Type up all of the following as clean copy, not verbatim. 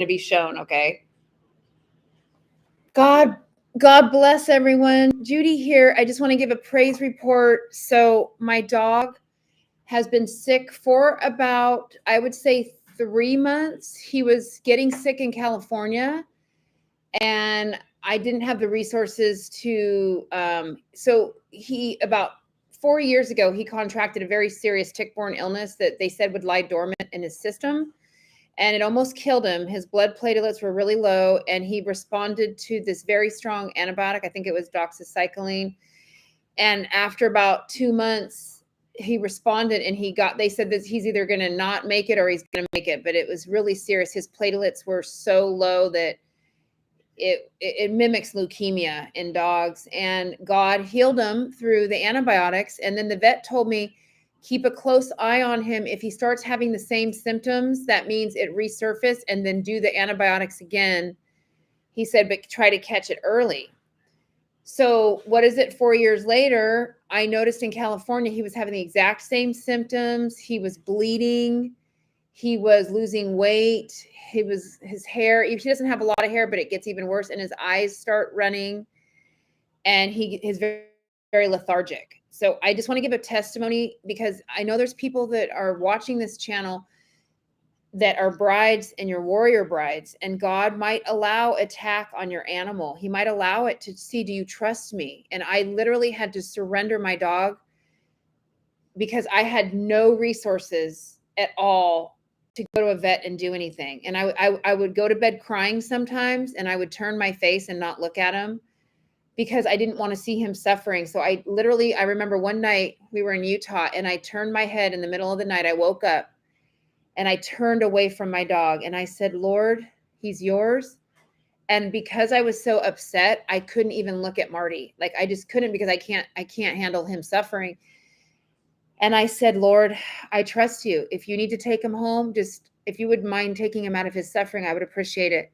to be shown, okay? God bless everyone. Judy here. I just want to give a praise report. So my dog has been sick for about, I would say, 3 months. He was getting sick in California, and I didn't have the resources to. So he, about 4 years ago, he contracted a very serious tick-borne illness that they said would lie dormant in his system, and it almost killed him. His blood platelets were really low, and he responded to this very strong antibiotic. I think it was doxycycline. And after about 2 months, he responded, and they said that he's either going to not make it or he's going to make it. But it was really serious. His platelets were so low that it mimics leukemia in dogs. And God healed him through the antibiotics. And then the vet told me, keep a close eye on him. If he starts having the same symptoms, that means it resurfaced, and then do the antibiotics again. He said, but try to catch it early. So what is it? 4 years later, I noticed in California, he was having the exact same symptoms. He was bleeding. He was losing weight. His hair, he doesn't have a lot of hair, but it gets even worse. And his eyes start running, and he is very, very lethargic. So I just want to give a testimony, because I know there's people that are watching this channel that are brides and your warrior brides, and God might allow attack on your animal. He might allow it to see, do you trust me? And I literally had to surrender my dog because I had no resources at all to go to a vet and do anything. And I would go to bed crying sometimes, and I would turn my face and not look at him because I didn't want to see him suffering. So I remember one night we were in Utah, and I turned my head in the middle of the night. I woke up and I turned away from my dog, and I said, Lord, he's yours. And because I was so upset, I couldn't even look at Marty. Like, I just couldn't, because I can't handle him suffering. And I said, Lord, I trust you. If you need to take him home, if you would mind taking him out of his suffering, I would appreciate it.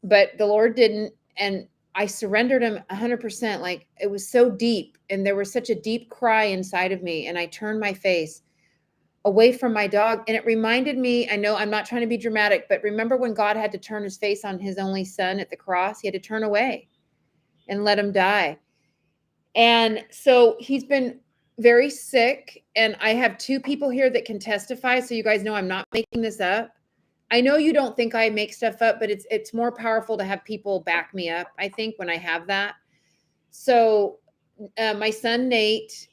But the Lord didn't. And I surrendered him 100%. Like, it was so deep, and there was such a deep cry inside of me. And I turned my face away from my dog. And it reminded me, I know I'm not trying to be dramatic, but remember when God had to turn his face on his only son at the cross? He had to turn away and let him die. And so he's been very sick. And I have 2 people here that can testify. So you guys know I'm not making this up. I know you don't think I make stuff up, but it's more powerful to have people back me up, I think, when I have that. So my son, Nate,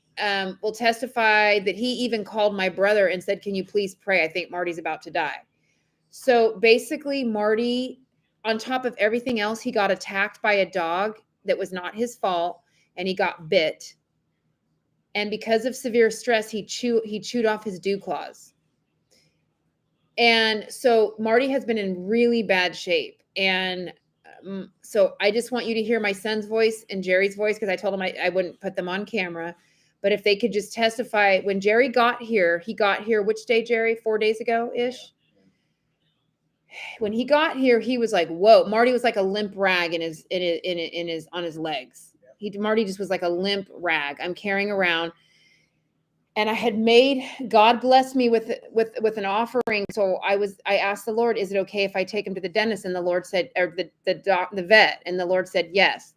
will testify that he even called my brother and said, can you please pray? I think Marty's about to die. So basically, Marty, on top of everything else, he got attacked by a dog that was not his fault, and he got bit. And because of severe stress, he chewed off his dew claws. And so Marty has been in really bad shape. And so I just want you to hear my son's voice and Jerry's voice, because I told him I wouldn't put them on camera. But if they could just testify, when Jerry got here, he got here, which day, Jerry? 4 days ago-ish? When he got here, he was like, whoa. Marty was like a limp rag on his legs. Marty just was like a limp rag I'm carrying around. And I had made, God bless me with an offering. So I asked the Lord, is it okay if I take him to the dentist? And the Lord said, or the vet, and the Lord said, yes.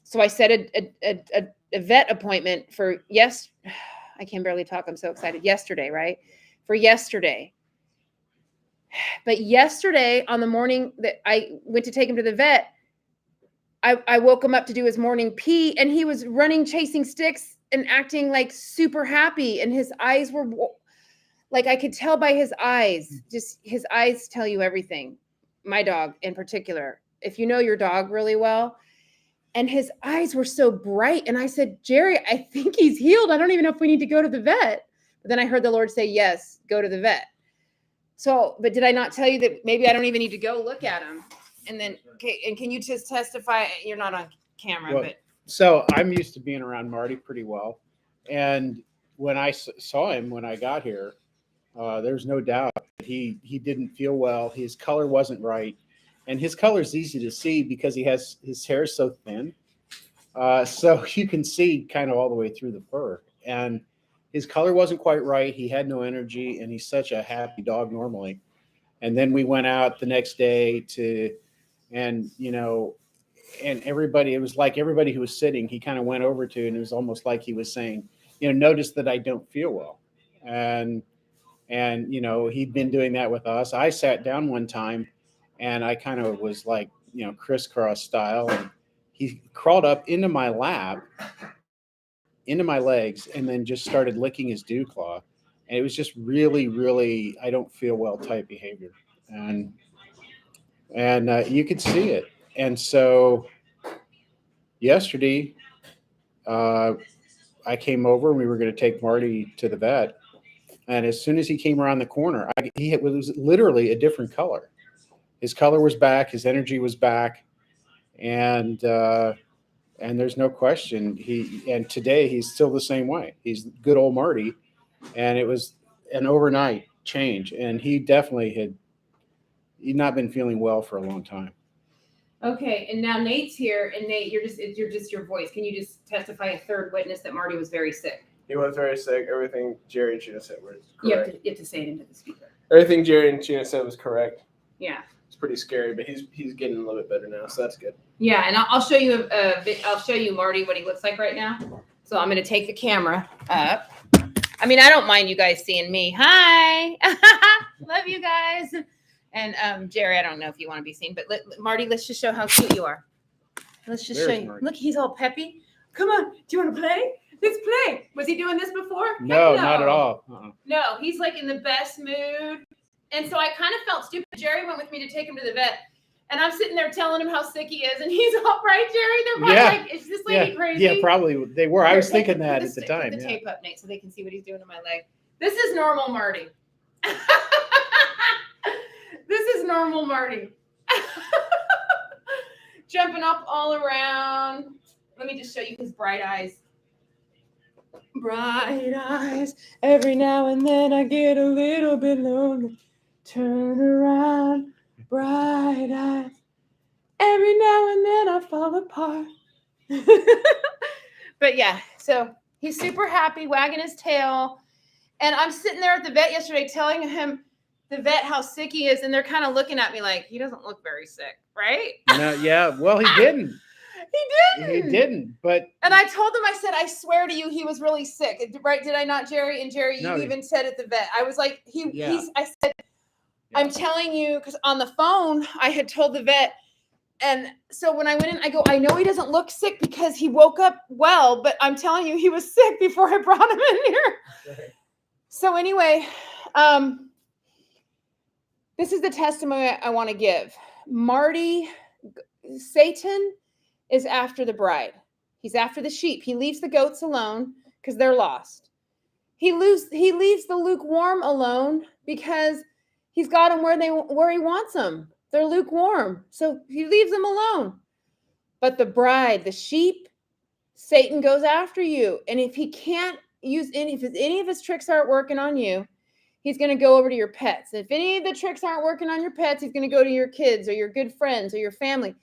So I set a vet appointment for I can barely talk. I'm so excited. Yesterday, right? For yesterday. But yesterday, on the morning that I went to take him to the vet, I woke him up to do his morning pee, and he was running, chasing sticks, and acting like super happy. And his eyes were like, I could tell by his eyes, just his eyes tell you everything. My dog in particular, if you know your dog really well. And his eyes were so bright. And I said, Jerry, I think he's healed. I don't even know if we need to go to the vet. But then I heard the Lord say, yes, go to the vet. So, but did I not tell you that maybe I don't even need to go look at him? And then, okay, and can you just testify? You're not on camera, well, but. So I'm used to being around Marty pretty well. And when I saw him when I got here, there's no doubt he didn't feel well. His color wasn't right. And his color is easy to see because his hair is so thin. So you can see kind of all the way through the fur. And his color wasn't quite right. He had no energy, and he's such a happy dog normally. And then we went out the next day and and everybody, it was like everybody who was sitting, he kind of went over to, and it was almost like he was saying, notice that I don't feel well. And he'd been doing that with us. I sat down one time and I kind of was like, crisscross style, and he crawled up into my lap, into my legs, and then just started licking his dew claw. And it was just really, really, I don't feel well type behavior. And you could see it. And so yesterday, uh, I came over and we were going to take Marty to the vet. And as soon as he came around the corner, it was literally a different color. His color was back, his energy was back, and there's no question and today he's still the same way. He's good old Marty, and it was an overnight change, and he definitely he'd not been feeling well for a long time. Okay, and now Nate's here, and Nate, you're just your voice. Can you just testify a third witness that Marty was very sick? He was very sick. Everything Jerry and Gina said was correct. You have to say it into the speaker. Everything Jerry and Gina said was correct. Yeah. It's pretty scary, but he's getting a little bit better now, so that's good. Yeah, and I'll show you I'll show you Marty what he looks like right now. So I'm going to take the camera up. I mean, I don't mind you guys seeing me. Hi, love you guys. And Jerry, I don't know if you want to be seen, but Marty, let's just show how cute you are. Let's just show you. Marty. Look, he's all peppy. Come on, do you want to play? Let's play. Was he doing this before? No, not at all. No, he's like in the best mood. And so I kind of felt stupid. Jerry went with me to take him to the vet. And I'm sitting there telling him how sick he is. And he's all right, Jerry. They're probably like, is this lady crazy? Yeah, probably they were. I was thinking that at the time. Put the tape up, Nate, so they can see what he's doing to my leg. This is normal Marty. This is normal Marty. Jumping up all around. Let me just show you his bright eyes. Bright eyes. Every now and then I get a little bit lonely. Turn around. Bright eyes. Every now and then I fall apart. But yeah, so he's super happy, wagging his tail. And I'm sitting there at the vet yesterday telling him, the vet, how sick he is. And they're kind of looking at me like, he doesn't look very sick, right? No, yeah, well, he didn't. He didn't, but... And I told him, I said, I swear to you, he was really sick. Right? Did I not, Jerry? And Jerry, you even said at the vet. I was like, I said, I'm telling you, because on the phone, I had told the vet. And so when I went in, I go, I know he doesn't look sick because he woke up well, but I'm telling you, he was sick before I brought him in here. Okay. So anyway, this is the testimony I want to give. Marty, Satan is after the bride. He's after the sheep. He leaves the goats alone because they're lost. He leaves the lukewarm alone because he's got them where he wants them. They're lukewarm. So he leaves them alone. But the bride, the sheep, Satan goes after you. And if he can't use any of his tricks aren't working on you, he's going to go over to your pets. If any of the tricks aren't working on your pets, he's going to go to your kids or your good friends or your family.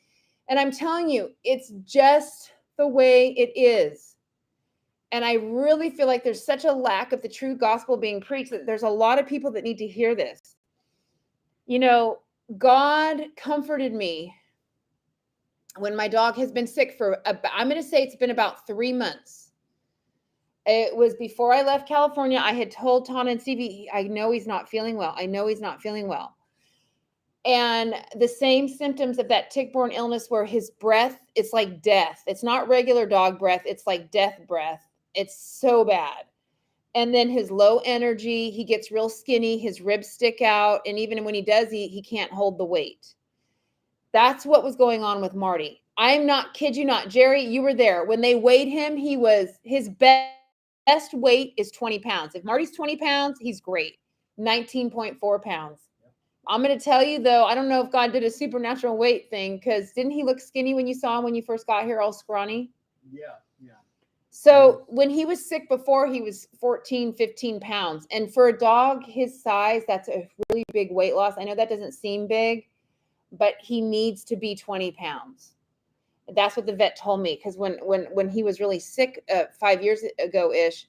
And I'm telling you, it's just the way it is. And I really feel like there's such a lack of the true gospel being preached that there's a lot of people that need to hear this. You know, God comforted me when my dog has been sick for, I'm going to say it's been about 3 months. It was before I left California. I had told Tana and Stevie, I know he's not feeling well. I know he's not feeling well. And the same symptoms of that tick-borne illness where his breath, it's like death. It's not regular dog breath. It's like death breath. It's so bad. And then his low energy, he gets real skinny, his ribs stick out. And even when he does eat, he can't hold the weight. That's what was going on with Marty. I'm not, kid you not, Jerry, you were there. When they weighed him, his best weight is 20 pounds. If Marty's 20 pounds, he's great. 19.4 pounds. I'm going to tell you, though, I don't know if God did a supernatural weight thing, because didn't he look skinny when you saw him when you first got here, all scrawny? Yeah. So when he was sick before, he was 14, 15 pounds. And for a dog his size, that's a really big weight loss. I know that doesn't seem big, but he needs to be 20 pounds. That's what the vet told me, because when he was really sick 5 years ago-ish,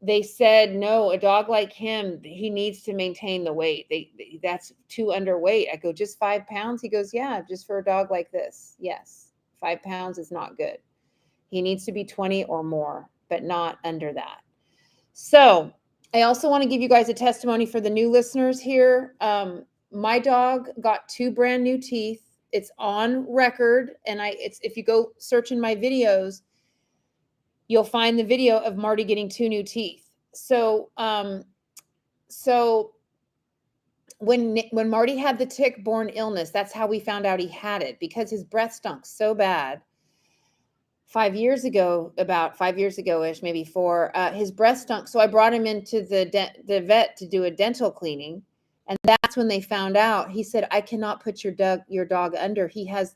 they said, no, a dog like him, he needs to maintain the weight. That's too underweight. I go, just 5 pounds? He goes, yeah, just for a dog like this. Yes, 5 pounds is not good. He needs to be 20 or more, but not under that. So I also want to give you guys a testimony for the new listeners here. My dog got 2 brand new teeth. It's on record. And if you go search in my videos, you'll find the video of Marty getting 2 new teeth. So when Marty had the tick-borne illness, that's how we found out he had it, because his breath stunk so bad. 5 years ago, about 5 years ago-ish, maybe 4, his breath stunk. So I brought him into the vet to do a dental cleaning. And that's when they found out. He said, I cannot put your dog under. He has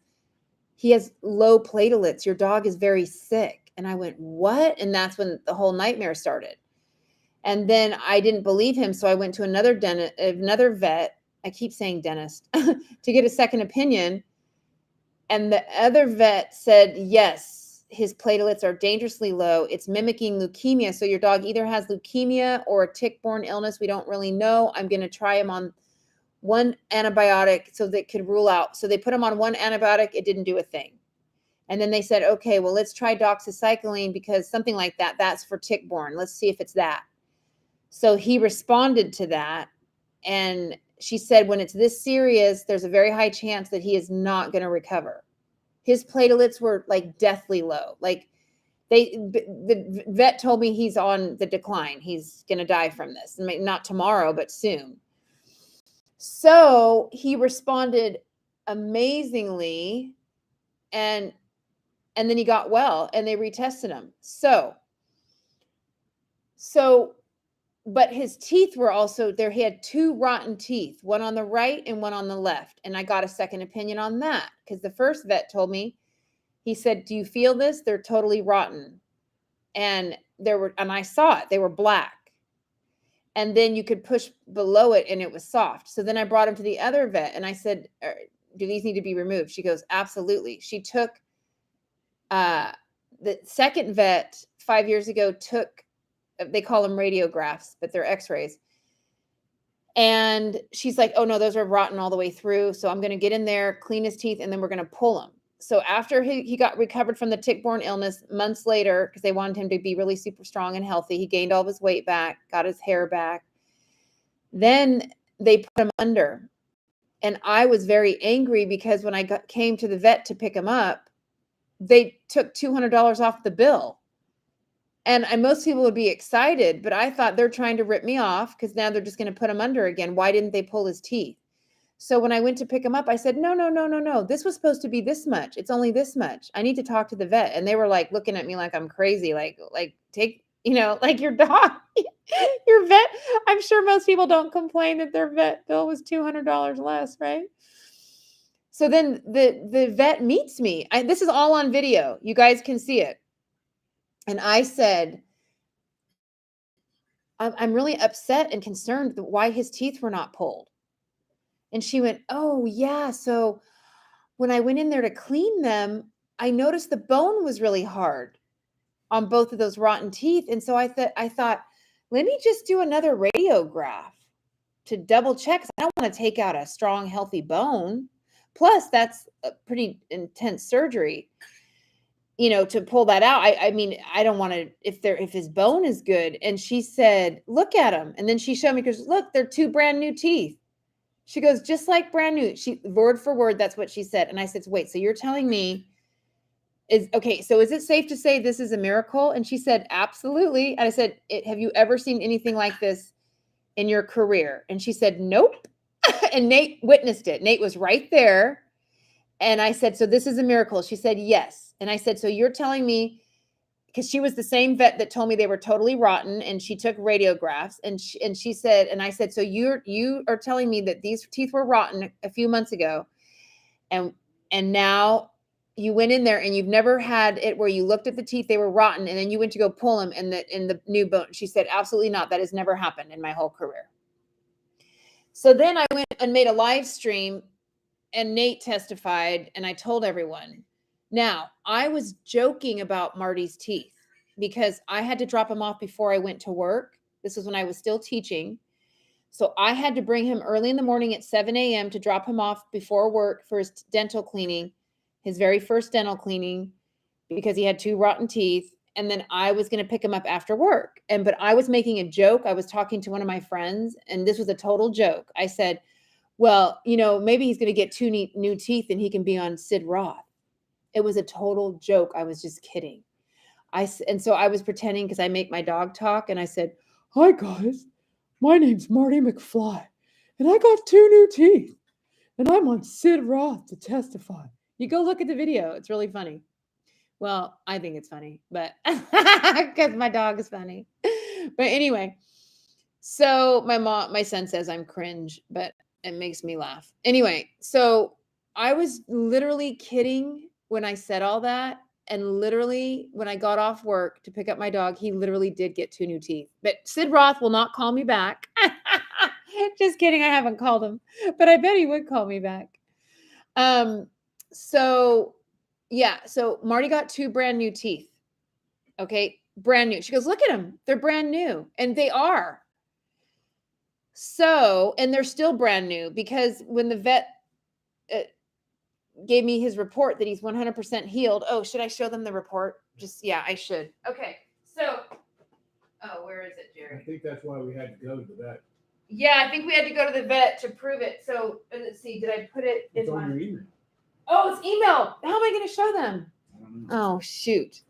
low platelets. Your dog is very sick. And I went, what? And that's when the whole nightmare started. And then I didn't believe him. So I went to another vet. I keep saying dentist to get a second opinion. And the other vet said, yes, his platelets are dangerously low. It's mimicking leukemia. So your dog either has leukemia or a tick-borne illness. We don't really know. I'm going to try him on one antibiotic so they could rule out. So they put him on one antibiotic. It didn't do a thing. And then they said, okay, well, let's try doxycycline, because something like that, that's for tick-borne. Let's see if it's that. So he responded to that. And she said, when it's this serious, there's a very high chance that he is not going to recover. His platelets were like deathly low. Like the vet told me he's on the decline. He's going to die from this. Not tomorrow, but soon. So he responded amazingly, and then he got well, and they retested him. But his teeth were also there. He had 2 rotten teeth, one on the right and one on the left. And I got a second opinion on that, because the first vet told me, he said, do you feel this? They're totally rotten. And I saw it. They were black. And then you could push below it and it was soft. So then I brought him to the other vet and I said, do these need to be removed? She goes, absolutely. She took, the second vet 5 years ago took, they call them radiographs, but they're x-rays. And she's like, oh no, those are rotten all the way through. So I'm going to get in there, clean his teeth, and then we're going to pull him. So after he got recovered from the tick-borne illness, months later, because they wanted him to be really super strong and healthy, he gained all of his weight back, got his hair back. Then they put him under. And I was very angry because when I came to the vet to pick him up, they took $200 off the bill. And most people would be excited, but I thought they're trying to rip me off because now they're just going to put him under again. Why didn't they pull his teeth? So when I went to pick him up, I said, no. This was supposed to be this much. It's only this much. I need to talk to the vet. And they were like looking at me like I'm crazy. Like take, like your dog, your vet. I'm sure most people don't complain that their vet bill was $200 less, right? So then the vet meets me. This is all on video. You guys can see it. And I said, I'm really upset and concerned why his teeth were not pulled. And she went, oh, yeah. So when I went in there to clean them, I noticed the bone was really hard on both of those rotten teeth. And so I thought, let me just do another radiograph to double check. 'Cause I don't want to take out a strong, healthy bone. Plus, that's a pretty intense surgery. To pull that out. I mean, I don't want to, if his bone is good. And she said, look at him. And then she showed me, because look, they're 2 brand new teeth. She goes, just like brand new. She word for word, that's what she said. And I said, wait, so you're telling me so is it safe to say this is a miracle? And she said, absolutely. And I said, have you ever seen anything like this in your career? And she said, nope. And Nate witnessed it. Nate was right there. And I said, so this is a miracle. She said, yes. And I said, so you're telling me, because she was the same vet that told me they were totally rotten, and she took radiographs, and she said, and I said, so you are telling me that these teeth were rotten a few months ago, and now you went in there and you've never had it where you looked at the teeth, they were rotten, and then you went to go pull them in the new bone. She said, absolutely not. That has never happened in my whole career. So then I went and made a live stream, and Nate testified, and I told everyone. Now, I was joking about Marty's teeth. because I had to drop him off before I went to work. This was when I was still teaching. So I had to bring him early in the morning at 7 a.m. to drop him off before work for his dental cleaning, his very first dental cleaning, because he had 2 rotten teeth. And then I was going to pick him up after work. But I was making a joke. I was talking to one of my friends, and this was a total joke. I said, well, maybe he's going to get 2 new teeth and he can be on Sid Roth. It was a total joke. I was just kidding. And so I was pretending, because I make my dog talk, and I said, hi guys, my name's Marty McFly, and I got 2 new teeth, and I'm on Sid Roth to testify. You go look at the video. It's really funny. Well, I think it's funny, but because my dog is funny. But anyway, so my son says I'm cringe, but it makes me laugh. Anyway, so I was literally kidding when I said all that. And literally, when I got off work to pick up my dog, he literally did get 2 new teeth. But Sid Roth will not call me back. Just kidding. I haven't called him, but I bet he would call me back. So Marty got 2 brand new teeth. Okay. Brand new. She goes, look at them. They're brand new. And they are. So, and they're still brand new, because when the vet gave me his report that he's 100% healed. Oh, should I show them the report? Yeah, I should. Okay. So, where is it, Jerry? I think that's why we had to go to the vet. Yeah, I think we had to go to the vet to prove it. So, let's see. Did I put it in on your email? Oh, it's emailed. How am I going to show them? I don't know. Oh, shoot.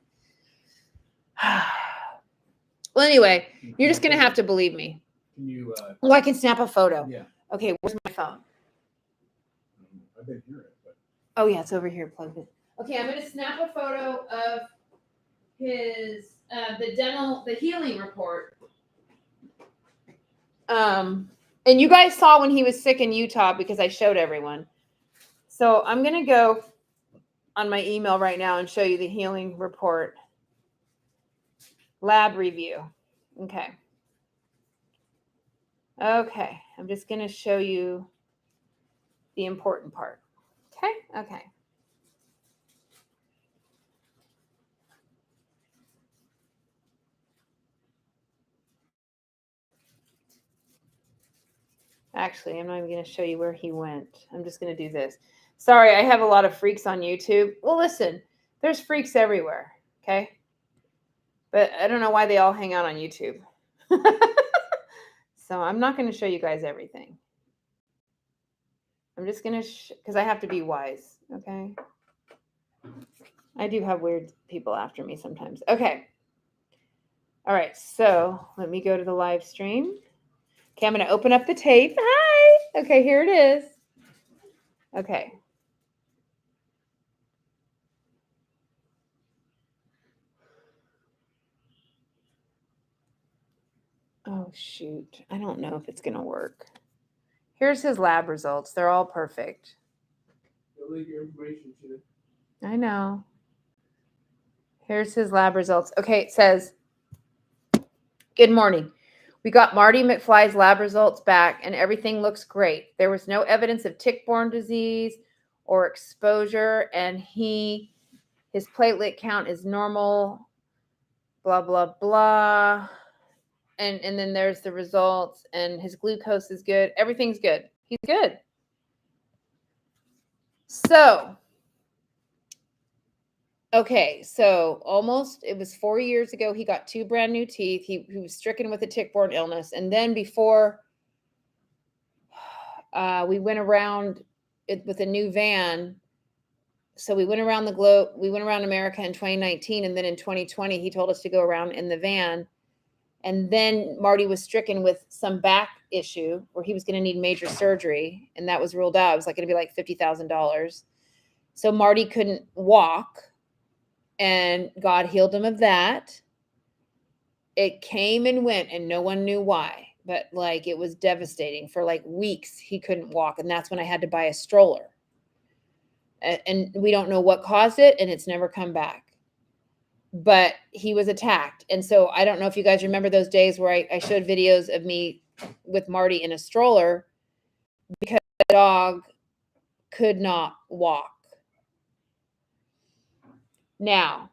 Well, anyway, you're just going to have to believe me. Can you? I can snap a photo. Yeah. Okay, where's my phone? I've been hearing it. Oh, yeah, it's over here plugged in. Okay, I'm going to snap a photo of the healing report. And you guys saw when he was sick in Utah, because I showed everyone. So I'm going to go on my email right now and show you the healing report. Lab review. Okay. Okay, I'm just going to show you the important part. Okay. Actually, I'm not even going to show you where he went. I'm just going to do this. Sorry, I have a lot of freaks on YouTube. Well, listen, there's freaks everywhere, okay? But I don't know why they all hang out on YouTube. So I'm not going to show you guys everything. I'm just going to, because I have to be wise, okay? I do have weird people after me sometimes. Okay. All right, so let me go to the live stream. Okay, I'm going to open up the tape. Hi. Okay, here it is. Okay. Oh, shoot. I don't know if it's going to work. Here's his lab results. They're all perfect. Don't leave your information to it. I know. Here's his lab results. Okay, it says, good morning. We got Marty McFly's lab results back, and everything looks great. There was no evidence of tick-borne disease or exposure, and his platelet count is normal, blah, blah, blah. And then there's the results, and his glucose is good. Everything's good. He's good. So, okay, so it was 4 years ago, he got 2 brand new teeth. He was stricken with a tick-borne illness. And then before we went around with a new van, so we went around the globe, we went around America in 2019, and then in 2020, he told us to go around in the van. And then Marty was stricken with some back issue where he was going to need major surgery, and that was ruled out. It was going to be like $50,000. So Marty couldn't walk, and God healed him of that. It came and went, and no one knew why, but it was devastating. For weeks, he couldn't walk, and that's when I had to buy a stroller. And we don't know what caused it, and it's never come back. But he was attacked. And so I don't know if you guys remember those days where I showed videos of me with Marty in a stroller because the dog could not walk. Now,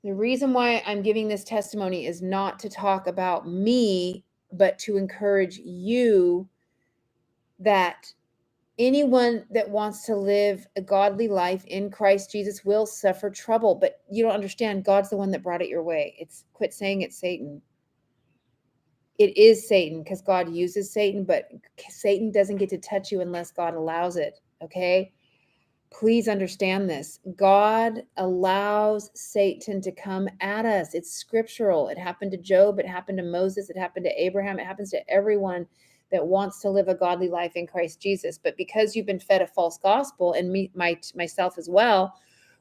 The reason why I'm giving this testimony is not to talk about me, but to encourage you that anyone that wants to live a godly life in Christ Jesus will suffer trouble. But you don't understand, God's the one that brought it your way. Quit saying it's Satan. It is Satan because God uses Satan, but Satan doesn't get to touch you unless God allows it. Okay? Please understand this. God allows Satan to come at us. It's scriptural. It happened to Job. It happened to Moses. It happened to Abraham. It happens to everyone that wants to live a godly life in Christ Jesus. But because you've been fed a false gospel, and myself as well,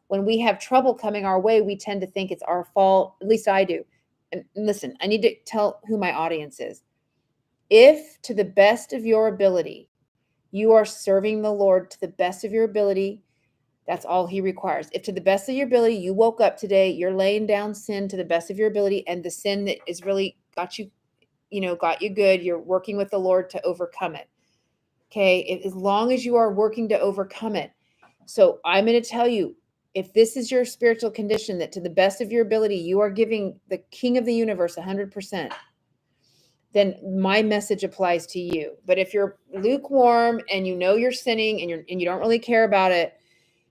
when we have trouble coming our way, we tend to think it's our fault. At least I do. And listen, I need to tell who my audience is. If to the best of your ability, you are serving the Lord to the best of your ability, that's all he requires. If to the best of your ability, you woke up today, you're laying down sin to the best of your ability, and the sin that is really got you good, you're working with the Lord to overcome it. Okay. As long as you are working to overcome it. So I'm going to tell you, if this is your spiritual condition, that to the best of your ability, you are giving the King of the universe 100%, then my message applies to you. But if you're lukewarm and you know you're sinning and you don't really care about it,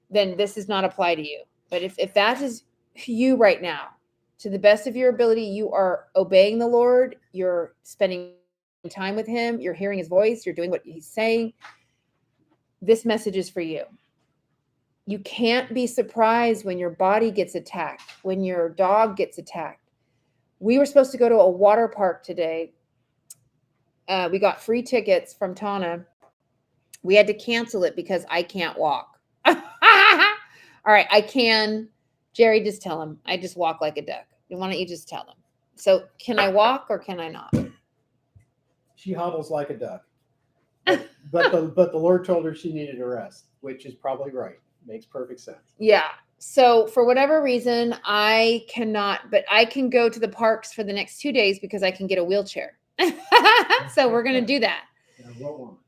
then this does not apply to you. But if that is you right now, to the best of your ability, you are obeying the Lord, you're spending time with him, you're hearing his voice, you're doing what he's saying, this message is for you. You can't be surprised when your body gets attacked, when your dog gets attacked. We were supposed to go to a water park today. We got free tickets from Tana. We had to cancel it because I can't walk. All right, I can. Jerry, just tell him. I just walk like a duck. Why don't you just tell him? So can I walk or can I not? She hobbles like a duck. But the Lord told her she needed a rest, which is probably right. Makes perfect sense. Yeah. So for whatever reason, I cannot, but I can go to the parks for the next 2 days because I can get a wheelchair. So we're going to do that.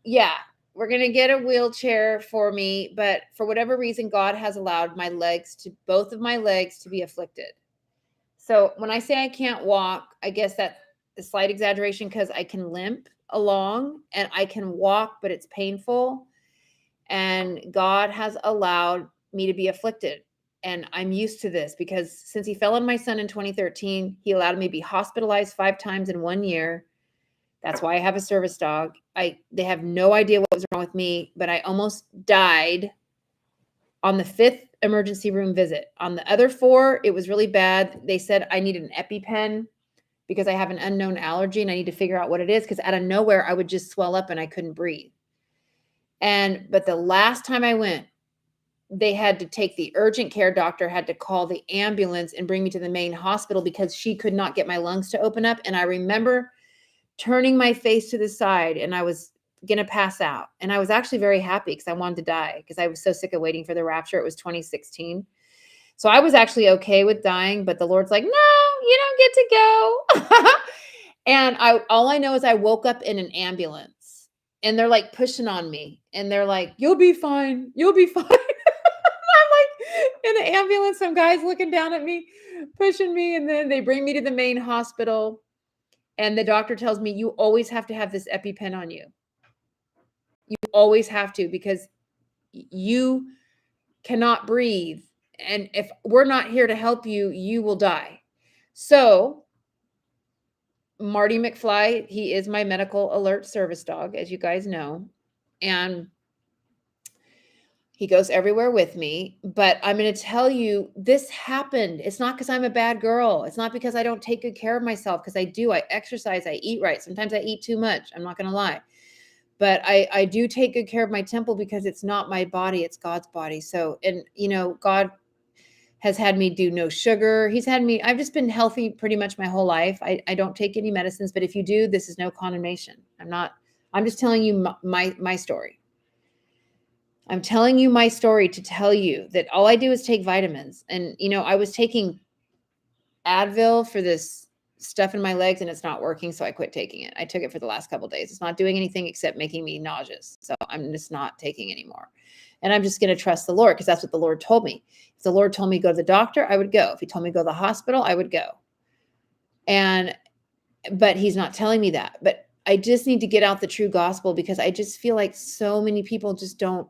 Yeah. We're going to get a wheelchair for me, but for whatever reason, God has allowed both of my legs to be afflicted. So when I say I can't walk, I guess that's a slight exaggeration because I can limp along and I can walk, but it's painful. And God has allowed me to be afflicted. And I'm used to this because since he fell on my son in 2013, he allowed me to be hospitalized 5 times in 1 year. That's why I have a service dog. They have no idea what was wrong with me, but I almost died on the 5th emergency room visit. On the other 4, it was really bad. They said I needed an EpiPen because I have an unknown allergy and I need to figure out what it is because out of nowhere, I would just swell up and I couldn't breathe. But the last time I went, they had to take the urgent care doctor, had to call the ambulance and bring me to the main hospital because she could not get my lungs to open up. And I remember turning my face to the side and I was going to pass out. And I was actually very happy because I wanted to die because I was so sick of waiting for the rapture. It was 2016. So I was actually okay with dying, but the Lord's like, no, you don't get to go. And all I know is I woke up in an ambulance and they're like pushing on me and they're like, you'll be fine. You'll be fine. I'm like in the ambulance, some guys looking down at me, pushing me. And then they bring me to the main hospital. And the doctor tells me, you always have to have this EpiPen on you. You always have to because you cannot breathe. And if we're not here to help you, you will die. So Marty McFly, he is my medical alert service dog, as you guys know. And he goes everywhere with me. But I'm going to tell you, this happened. It's not because I'm a bad girl. It's not because I don't take good care of myself, because I do. I exercise. I eat right. Sometimes I eat too much. I'm not going to lie. But I do take good care of my temple because it's not my body. It's God's body. So, and, God has had me do no sugar. I've just been healthy pretty much my whole life. I don't take any medicines, but if you do, this is no condemnation. I'm just telling you my story. I'm telling you my story to tell you that all I do is take vitamins. And, I was taking Advil for this stuff in my legs and it's not working. So I quit taking it. I took it for the last couple of days. It's not doing anything except making me nauseous. So I'm just not taking anymore. And I'm just going to trust the Lord because that's what the Lord told me. If the Lord told me to go to the doctor, I would go. If he told me to go to the hospital, I would go. But he's not telling me that. But I just need to get out the true gospel because I just feel like so many people just don't.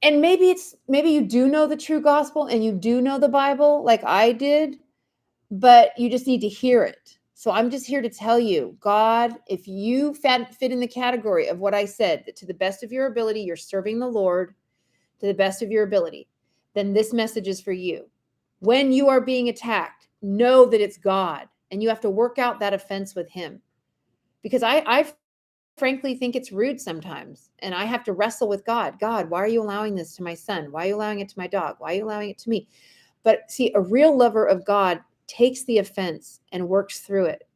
And maybe you do know the true gospel and you do know the Bible like I did, but you just need to hear it. So I'm just here to tell you, God, if you fit in the category of what I said, that to the best of your ability, you're serving the Lord to the best of your ability, then this message is for you. When you are being attacked, know that it's God and you have to work out that offense with him. Because I frankly think it's rude sometimes. And I have to wrestle with God. God, why are you allowing this to my son? Why are you allowing it to my dog? Why are you allowing it to me? But see, a real lover of God takes the offense and works through it.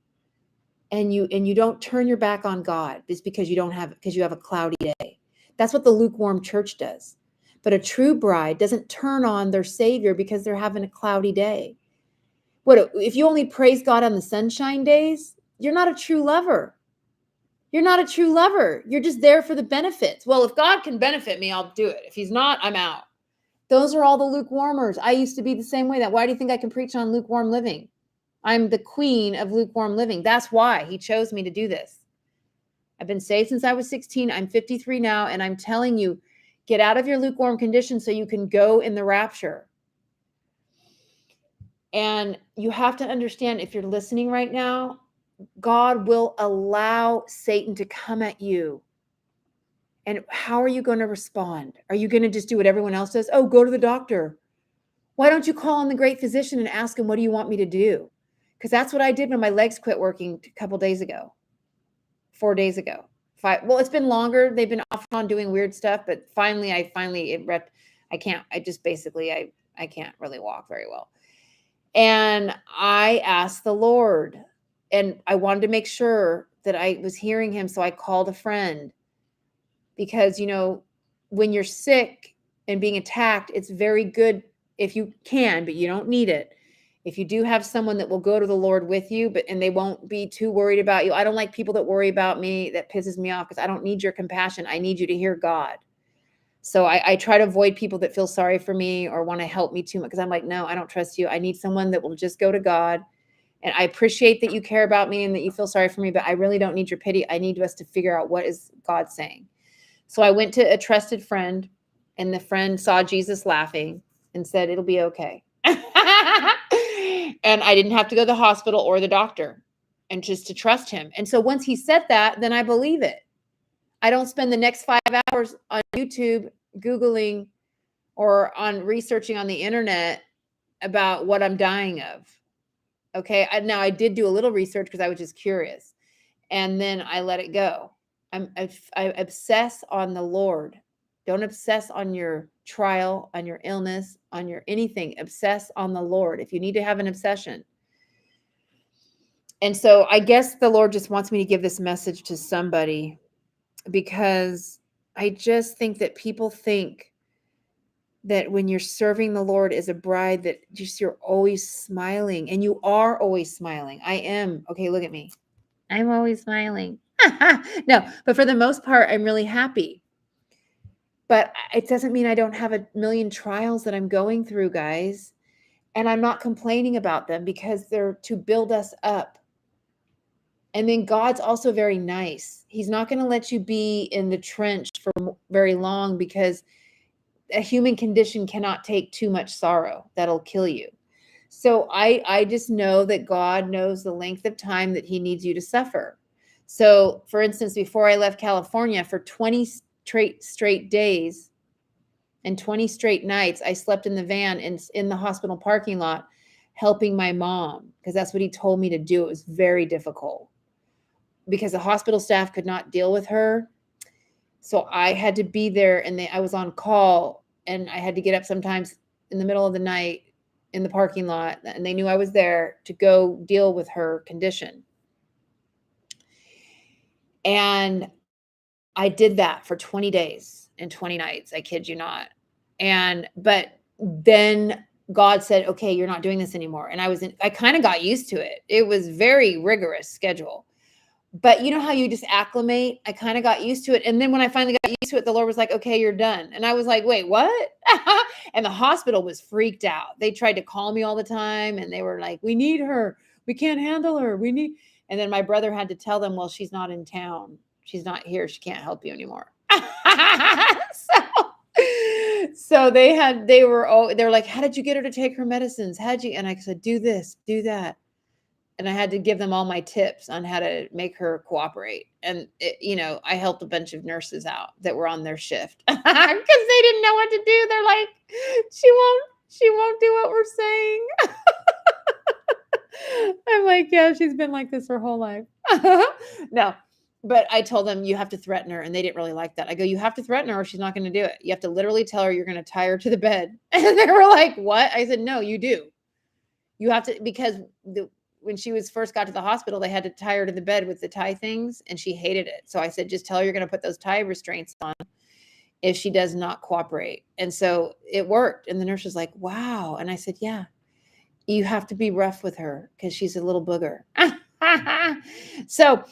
And you don't turn your back on God just because you have a cloudy day. That's what the lukewarm church does. But a true bride doesn't turn on their Savior because they're having a cloudy day. What if you only praise God on the sunshine days? You're not a true lover. You're not a true lover. You're just there for the benefits. Well, if God can benefit me, I'll do it. If he's not, I'm out. Those are all the lukewarmers. I used to be the same way. Why do you think I can preach on lukewarm living? I'm the queen of lukewarm living. That's why he chose me to do this. I've been saved since I was 16. I'm 53 now. And I'm telling you, get out of your lukewarm condition so you can go in the rapture. And you have to understand, if you're listening right now, God will allow Satan to come at you. And how are you going to respond? Are you going to just do what everyone else does? Oh, go to the doctor. Why don't you call on the great physician and ask him, what do you want me to do? Because that's what I did when my legs quit working a couple days ago, 4 days ago. Well, it's been longer. They've been off and on doing weird stuff, but finally, I can't really walk very well. And I asked the Lord, and I wanted to make sure that I was hearing him. So I called a friend because, when you're sick and being attacked, it's very good if you can, but you don't need it. If you do have someone that will go to the Lord with you, and they won't be too worried about you. I don't like people that worry about me. That pisses me off because I don't need your compassion. I need you to hear God. So I try to avoid people that feel sorry for me or want to help me too much because I'm like, no, I don't trust you. I need someone that will just go to God. And I appreciate that you care about me and that you feel sorry for me, but I really don't need your pity. I need us to figure out what is God saying. So I went to a trusted friend, and the friend saw Jesus laughing and said, it'll be okay. And I didn't have to go to the hospital or the doctor, and just to trust him. And so once he said that, then I believe it. I don't spend the next 5 hours on YouTube Googling or on researching on the internet about what I'm dying of. Okay. Now I did do a little research because I was just curious, and then I let it go. I obsess on the Lord. Don't obsess on your trial, on your illness, on your anything. Obsess on the Lord if you need to have an obsession. And so I guess the Lord just wants me to give this message to somebody, because I just think that people think that when you're serving the Lord as a bride, that just you're always smiling, and you are always smiling. I am. Okay, look at me. I'm always smiling. No, but for the most part, I'm really happy. But it doesn't mean I don't have a million trials that I'm going through, guys. And I'm not complaining about them because they're to build us up. And then God's also very nice. He's not going to let you be in the trench for very long, because a human condition cannot take too much sorrow. That'll kill you. So I just know that God knows the length of time that he needs you to suffer. So, for instance, before I left California, for 20 straight days and 20 straight nights, I slept in the van in the hospital parking lot, helping my mom, because that's what he told me to do. It was very difficult because the hospital staff could not deal with her. So I had to be there, and I was on call, and I had to get up sometimes in the middle of the night in the parking lot, and they knew I was there to go deal with her condition. And I did that for 20 days and 20 nights. I kid you not. But then God said, okay, you're not doing this anymore. And I kind of got used to it. It was very rigorous schedule. But you know how you just acclimate? I kind of got used to it. And then when I finally got used to it, the Lord was like, okay, you're done. And I was like, wait, what? And the hospital was freaked out. They tried to call me all the time. And they were like, we need her. We can't handle her. And then my brother had to tell them, well, she's not in town. She's not here. She can't help you anymore. So they're like, how did you get her to take her medicines? And I said, do this, do that. And I had to give them all my tips on how to make her cooperate. And, I helped a bunch of nurses out that were on their shift because they didn't know what to do. They're like, she won't do what we're saying. I'm like, yeah, she's been like this her whole life. No, but I told them you have to threaten her. And they didn't really like that. I go, you have to threaten her or she's not going to do it. You have to literally tell her you're going to tie her to the bed. And they were like, what? I said, no, you do. You have to, because when she first got to the hospital, they had to tie her to the bed with the tie things and she hated it. So I said, just tell her you're going to put those tie restraints on if she does not cooperate. And so it worked. And the nurse was like, wow. And I said, yeah, you have to be rough with her because she's a little booger. So,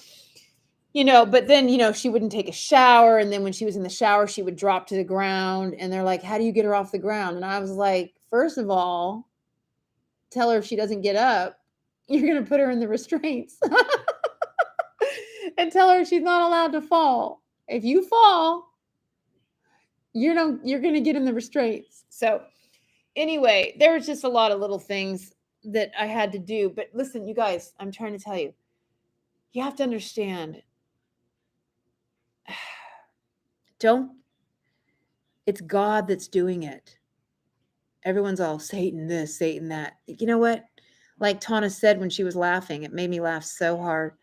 but then, she wouldn't take a shower. And then when she was in the shower, she would drop to the ground and they're like, how do you get her off the ground? And I was like, first of all, tell her if she doesn't get up, you're going to put her in the restraints and tell her she's not allowed to fall. If you fall, you're going to get in the restraints. So anyway, there was just a lot of little things that I had to do. But listen, you guys, I'm trying to tell you, you have to understand. It's God that's doing it. Everyone's all Satan this, Satan that. You know what? Like Tana said when she was laughing, it made me laugh so hard.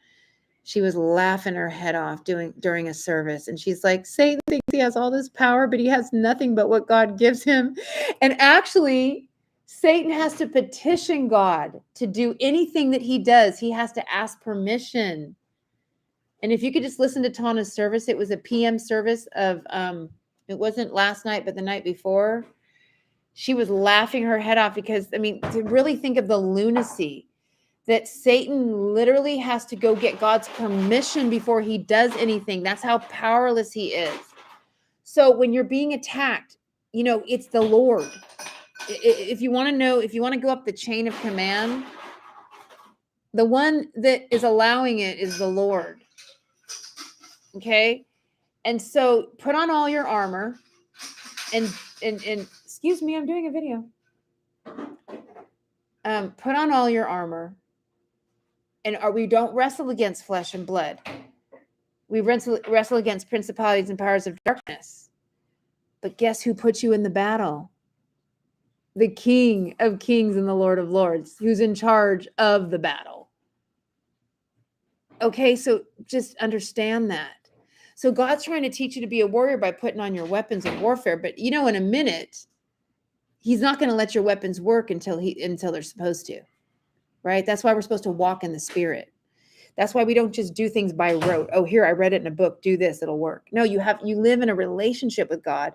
She was laughing her head off during a service. And she's like, Satan thinks he has all this power, but he has nothing but what God gives him. And actually, Satan has to petition God to do anything that he does. He has to ask permission. And if you could just listen to Tana's service, it was a PM service of, it wasn't last night, but the night before. She was laughing her head off because, to really think of the lunacy that Satan literally has to go get God's permission before he does anything. That's how powerless he is. So when you're being attacked, it's the Lord. If you want to go up the chain of command, the one that is allowing it is the Lord. Okay. And so put on all your armor and excuse me, I'm doing a video. Put on all your armor. And we don't wrestle against flesh and blood. We wrestle against principalities and powers of darkness. But guess who put you in the battle? The King of Kings and the Lord of Lords, who's in charge of the battle. Okay, so just understand that. So God's trying to teach you to be a warrior by putting on your weapons of warfare. But in a minute, he's not going to let your weapons work until they're supposed to. Right? That's why we're supposed to walk in the Spirit. That's why we don't just do things by rote. Oh, here, I read it in a book. Do this, it'll work. No, you live in a relationship with God.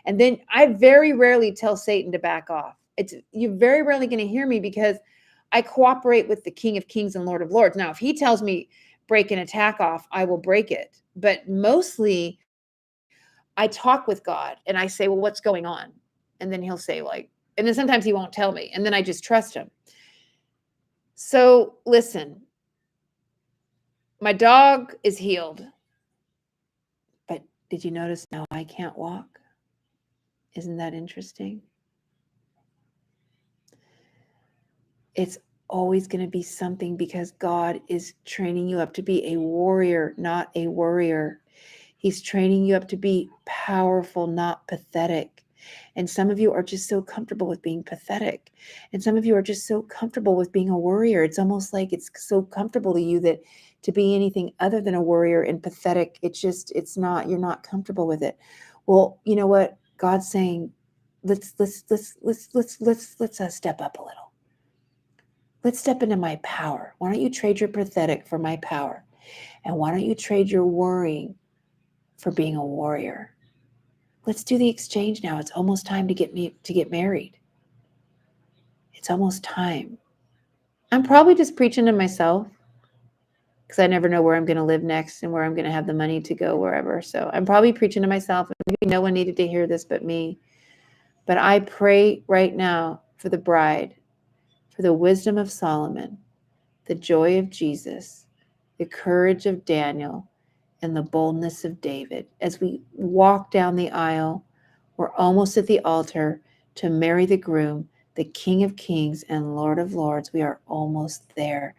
And then I very rarely tell Satan to back off. You're very rarely going to hear me because I cooperate with the King of Kings and Lord of Lords. Now, if he tells me break an attack off, I will break it. But mostly I talk with God and I say, well, what's going on? And then he'll say and then sometimes he won't tell me. And then I just trust him. So listen, my dog is healed, but did you notice now I can't walk? Isn't that interesting? It's always going to be something because God is training you up to be a warrior, not a worrier. He's training you up to be powerful, not pathetic. And some of you are just so comfortable with being pathetic. And some of you are just so comfortable with being a worrier. It's almost like it's so comfortable to you that to be anything other than a worrier and pathetic, you're not comfortable with it. Well, you know what? God's saying, let's step up a little. Let's step into my power. Why don't you trade your pathetic for my power? And why don't you trade your worrying for being a warrior? Let's do the exchange now. It's almost time to get married. it's almost time. I'm probably just preaching to myself because I never know where I'm going to live next and where I'm going to have the money to go wherever. So I'm probably preaching to myself. Maybe no one needed to hear this but me. But I pray right now for the bride, for the wisdom of Solomon, the joy of Jesus, the courage of Daniel, and the boldness of David. As we walk down the aisle, we're almost at the altar to marry the groom, the King of Kings and Lord of Lords. We are almost there.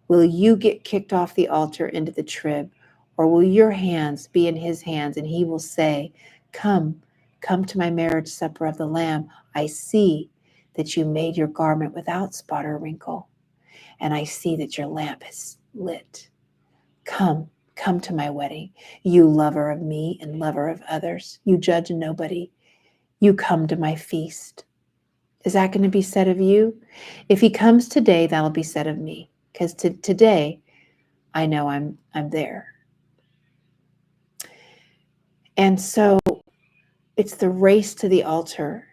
Will you get kicked off the altar into the trib, or will your hands be in his hands and he will say, come to my marriage supper of the Lamb. I see that you made your garment without spot or wrinkle, and I see that your lamp is lit. Come to my wedding, you lover of me and lover of others. You judge nobody. You come to my feast. Is that going to be said of you? If he comes today, that'll be said of me, because today I know I'm there. And so it's the race to the altar.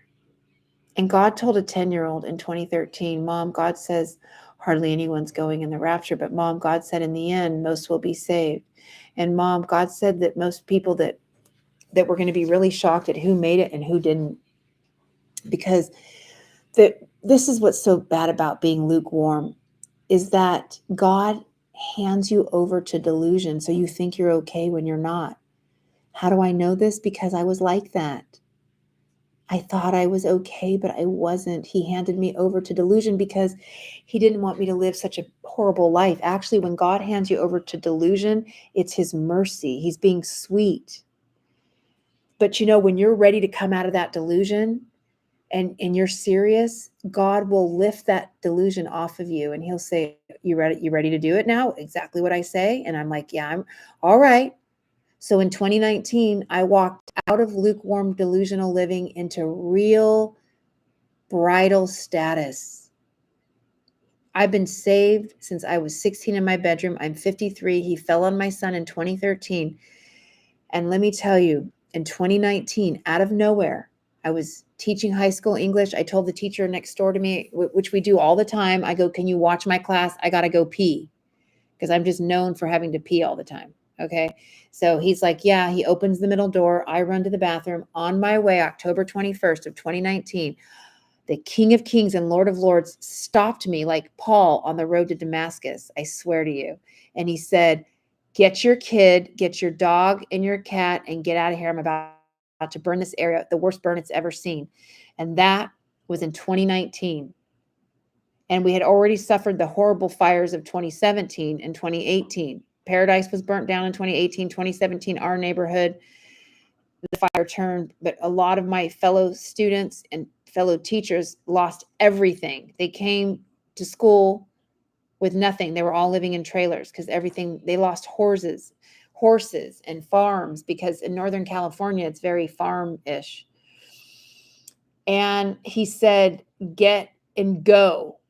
And God told a 10-year-old in 2013, Mom, God says hardly anyone's going in the rapture, but Mom, God said in the end, most will be saved. And Mom, God said that most people that were going to be really shocked at who made it and who didn't. Because this is what's so bad about being lukewarm, is that God hands you over to delusion so you think you're okay when you're not. How do I know this? Because I was like that. I thought I was okay, but I wasn't. He handed me over to delusion because he didn't want me to live such a horrible life. Actually, when God hands you over to delusion, it's his mercy. He's being sweet. But when you're ready to come out of that delusion and you're serious, God will lift that delusion off of you and he'll say, you ready to do it now? Exactly what I say. And I'm like, yeah, I'm all right. So in 2019, I walked out of lukewarm delusional living into real bridal status. I've been saved since I was 16 in my bedroom. I'm 53. He fell on my son in 2013. And let me tell you, in 2019, out of nowhere, I was teaching high school English. I told the teacher next door to me, which we do all the time, I go, can you watch my class? I got to go pee, because I'm just known for having to pee all the time. Okay. So he's like, yeah, he opens the middle door. I run to the bathroom. On my way, October 21st of 2019, the King of Kings and Lord of Lords stopped me like Paul on the road to Damascus. I swear to you. And he said, get your kid, get your dog and your cat and get out of here. I'm about to burn this area, the worst burn it's ever seen. And that was in 2019. And we had already suffered the horrible fires of 2017 and 2018. Paradise was burnt down in 2018, 2017, our neighborhood, the fire turned, but a lot of my fellow students and fellow teachers lost everything. They came to school with nothing. They were all living in trailers because everything, they lost horses and farms, because in Northern California, it's very farm-ish. And he said, get and go.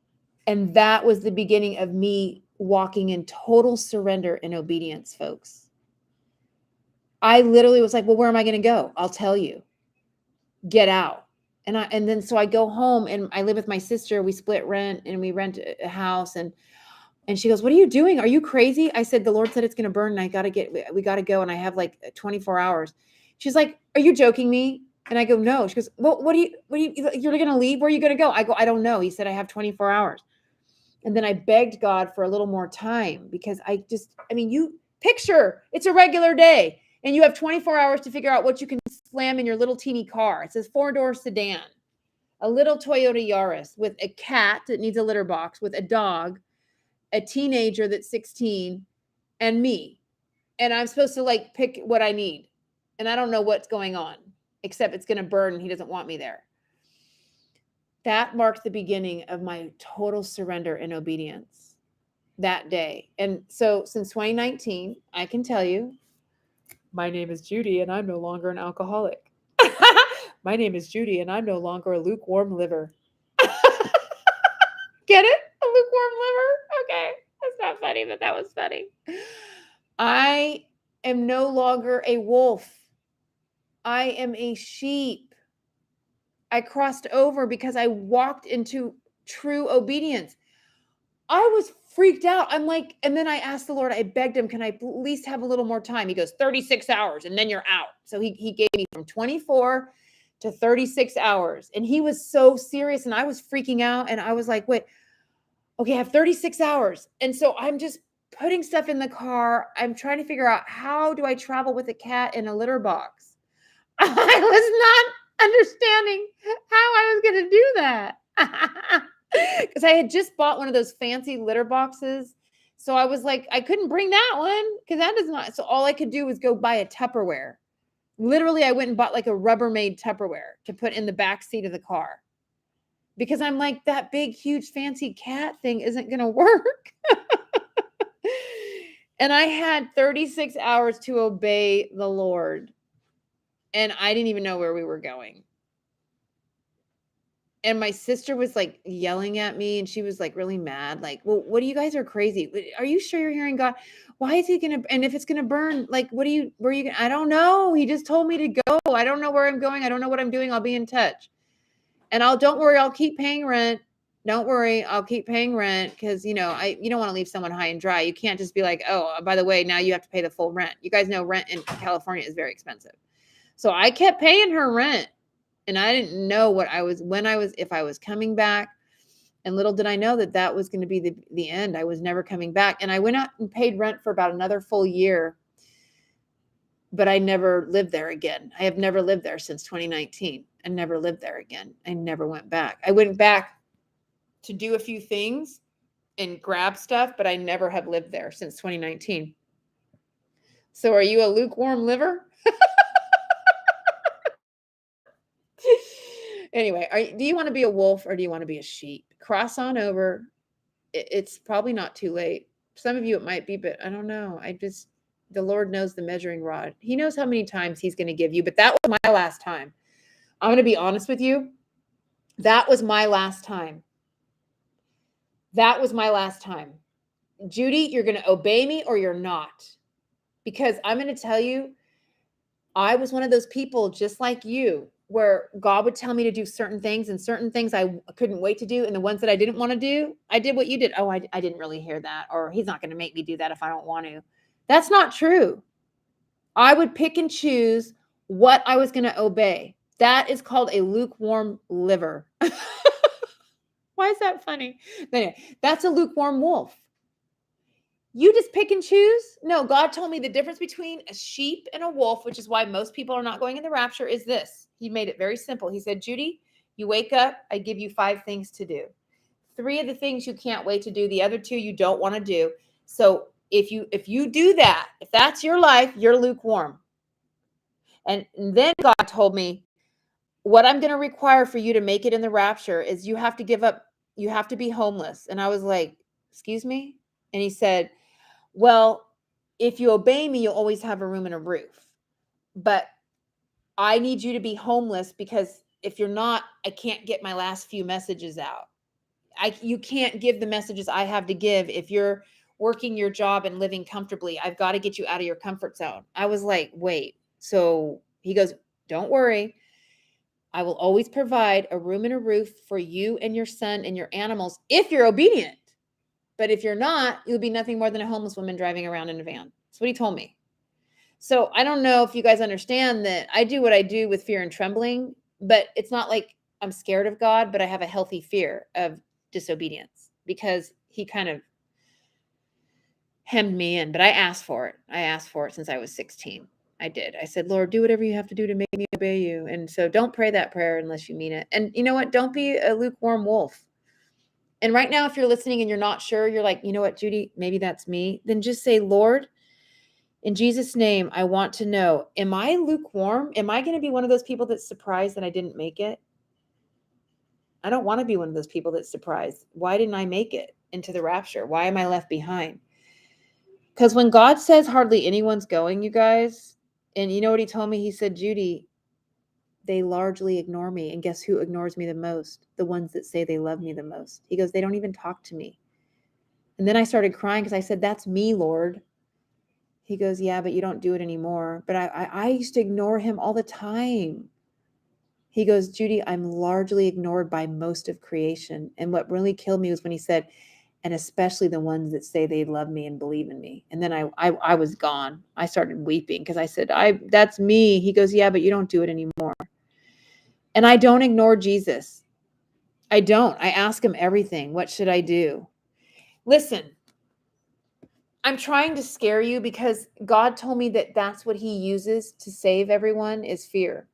And that was the beginning of me walking in total surrender and obedience, folks. I literally was like, well, where am I going to go? I'll tell you. Get out. And then so I go home and I live with my sister. We split rent and we rent a house. And she goes, what are you doing? Are you crazy? I said, the Lord said it's going to burn and we got to go. And I have like 24 hours. She's like, are you joking me? And I go, no. She goes, well, you're going to leave? Where are you going to go? I go, I don't know. He said, I have 24 hours. And then I begged God for a little more time, because you picture it's a regular day and you have 24 hours to figure out what you can slam in your little teeny car. It says 4-door sedan, a little Toyota Yaris with a cat that needs a litter box, with a dog, a teenager that's 16, and me. And I'm supposed to pick what I need. And I don't know what's going on, except it's going to burn and he doesn't want me there. That marked the beginning of my total surrender and obedience that day. And so since 2019, I can tell you, my name is Judy and I'm no longer an alcoholic. My name is Judy and I'm no longer a lukewarm liver. Get it? A lukewarm liver? Okay. That's not funny, but that was funny. I am no longer a wolf. I am a sheep. I crossed over because I walked into true obedience. I was freaked out. I'm like, and then I asked the Lord, I begged him, can I at least have a little more time? He goes, 36 hours and then you're out. So he gave me from 24 to 36 hours. And he was so serious and I was freaking out. And I was like, wait, okay, I have 36 hours. And so I'm just putting stuff in the car. I'm trying to figure out, how do I travel with a cat in a litter box? I was not understanding how I was going to do that. Because I had just bought one of those fancy litter boxes. So I was like, I couldn't bring that one because that is not. So all I could do was go buy a Tupperware. Literally, I went and bought like a Rubbermaid Tupperware to put in the back seat of the car. Because I'm like, that big, huge, fancy cat thing isn't going to work. And I had 36 hours to obey the Lord. And I didn't even know where we were going. And my sister was like yelling at me and she was like really mad. Like, well, what do you guys are crazy? Are you sure you're hearing God? Why is he going to, and if it's going to burn, like, where are you going? I don't know. He just told me to go. I don't know where I'm going. I don't know what I'm doing. I'll be in touch. And don't worry, I'll keep paying rent. Don't worry, I'll keep paying rent because, you don't want to leave someone high and dry. You can't just be like, oh, by the way, now you have to pay the full rent. You guys know rent in California is very expensive. So I kept paying her rent and I didn't know if I was coming back. And little did I know that was going to be the end. I was never coming back. And I went out and paid rent for about another full year. But I never lived there again. I have never lived there since 2019. I never lived there again. I never went back. I went back to do a few things and grab stuff, but I never have lived there since 2019. So are you a lukewarm liver? Anyway, do you want to be a wolf or do you want to be a sheep? Cross on over. It's probably not too late. Some of you it might be, but I don't know. The Lord knows the measuring rod. He knows how many times he's going to give you, but that was my last time. I'm going to be honest with you. That was my last time. That was my last time. Judy, you're going to obey me or you're not. Because I'm going to tell you, I was one of those people just like you, where God would tell me to do certain things and certain things I couldn't wait to do. And the ones that I didn't want to do, I did what you did. Oh, I didn't really hear that. Or he's not going to make me do that if I don't want to. That's not true. I would pick and choose what I was going to obey. That is called a lukewarm liver. Why is that funny? Anyway, that's a lukewarm wolf. You just pick and choose? No, God told me the difference between a sheep and a wolf, which is why most people are not going in the rapture, is this. He made it very simple. He said, Judy, you wake up, I give you 5 things to do. 3 of the things you can't wait to do. The other 2 you don't want to do. So if you do that, if that's your life, you're lukewarm. And then God told me, what I'm going to require for you to make it in the rapture is you have to give up, you have to be homeless. And I was like, excuse me? And he said, well, if you obey me, you'll always have a room and a roof. But I need you to be homeless because if you're not, I can't get my last few messages out. You can't give the messages I have to give if you're working your job and living comfortably. I've got to get you out of your comfort zone. I was like, wait. So he goes, don't worry. I will always provide a room and a roof for you and your son and your animals if you're obedient. But if you're not, you'll be nothing more than a homeless woman driving around in a van. That's what he told me. So I don't know if you guys understand that I do what I do with fear and trembling, but it's not like I'm scared of God, but I have a healthy fear of disobedience because he kind of hemmed me in, but I asked for it. I asked for it since I was 16. I did. I said, Lord, do whatever you have to do to make me obey you. And so don't pray that prayer unless you mean it. And you know what? Don't be a lukewarm wolf. And right now, if you're listening and you're not sure, you're like, you know what, Judy, maybe that's me. Then just say, Lord, in Jesus' name, I want to know, am I lukewarm? Am I going to be one of those people that's surprised that I didn't make it? I don't want to be one of those people that's surprised. Why didn't I make it into the rapture? Why am I left behind? Because when God says hardly anyone's going, you guys, and you know what he told me? He said, Judy, they largely ignore me. And guess who ignores me the most? The ones that say they love me the most. He goes, they don't even talk to me. And then I started crying because I said, that's me, Lord. He goes, yeah, but you don't do it anymore. But I used to ignore him all the time. He goes, Judy, I'm largely ignored by most of creation. And what really killed me was when he said, and especially the ones that say they love me and believe in me. And then I was gone. I started weeping because I said, that's me. He goes, yeah, but you don't do it anymore. And I don't ignore Jesus. I don't. I ask him everything. What should I do? Listen, I'm trying to scare you because God told me that that's what he uses to save everyone is fear.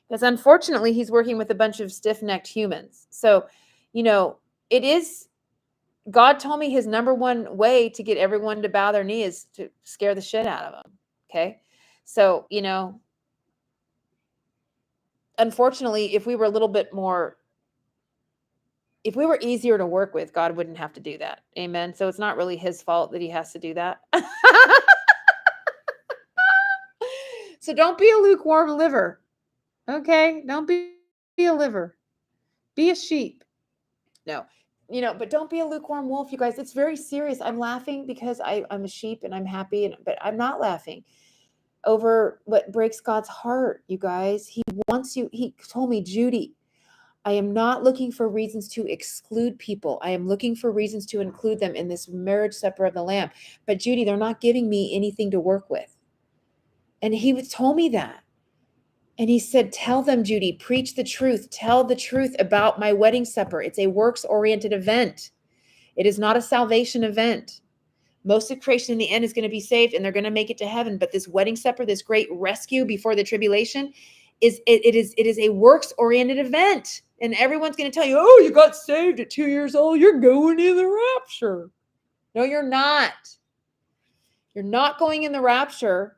Because unfortunately, he's working with a bunch of stiff-necked humans. So, it is, God told me his number one way to get everyone to bow their knee is to scare the shit out of them. Okay. So, unfortunately, if we were a little bit more, if we were easier to work with, God wouldn't have to do that. Amen. So it's not really his fault that he has to do that. So don't be a lukewarm liver. Okay. Don't be a liver. Be a sheep. No, but don't be a lukewarm wolf, you guys. It's very serious. I'm laughing because I'm a sheep and I'm happy, but I'm not laughing over what breaks God's heart, you guys. He wants you. He told me, Judy, I am not looking for reasons to exclude people. I am looking for reasons to include them in this marriage supper of the Lamb. But Judy, they're not giving me anything to work with. And he told me that. And he said, tell them, Judy, preach the truth. Tell the truth about my wedding supper. It's a works-oriented event. It is not a salvation event. Most of creation in the end is going to be saved and they're going to make it to heaven. But this wedding supper, this great rescue before the tribulation, it is a works-oriented event. And everyone's going to tell you, oh, you got saved at 2 years old. You're going in the rapture. No, you're not. You're not going in the rapture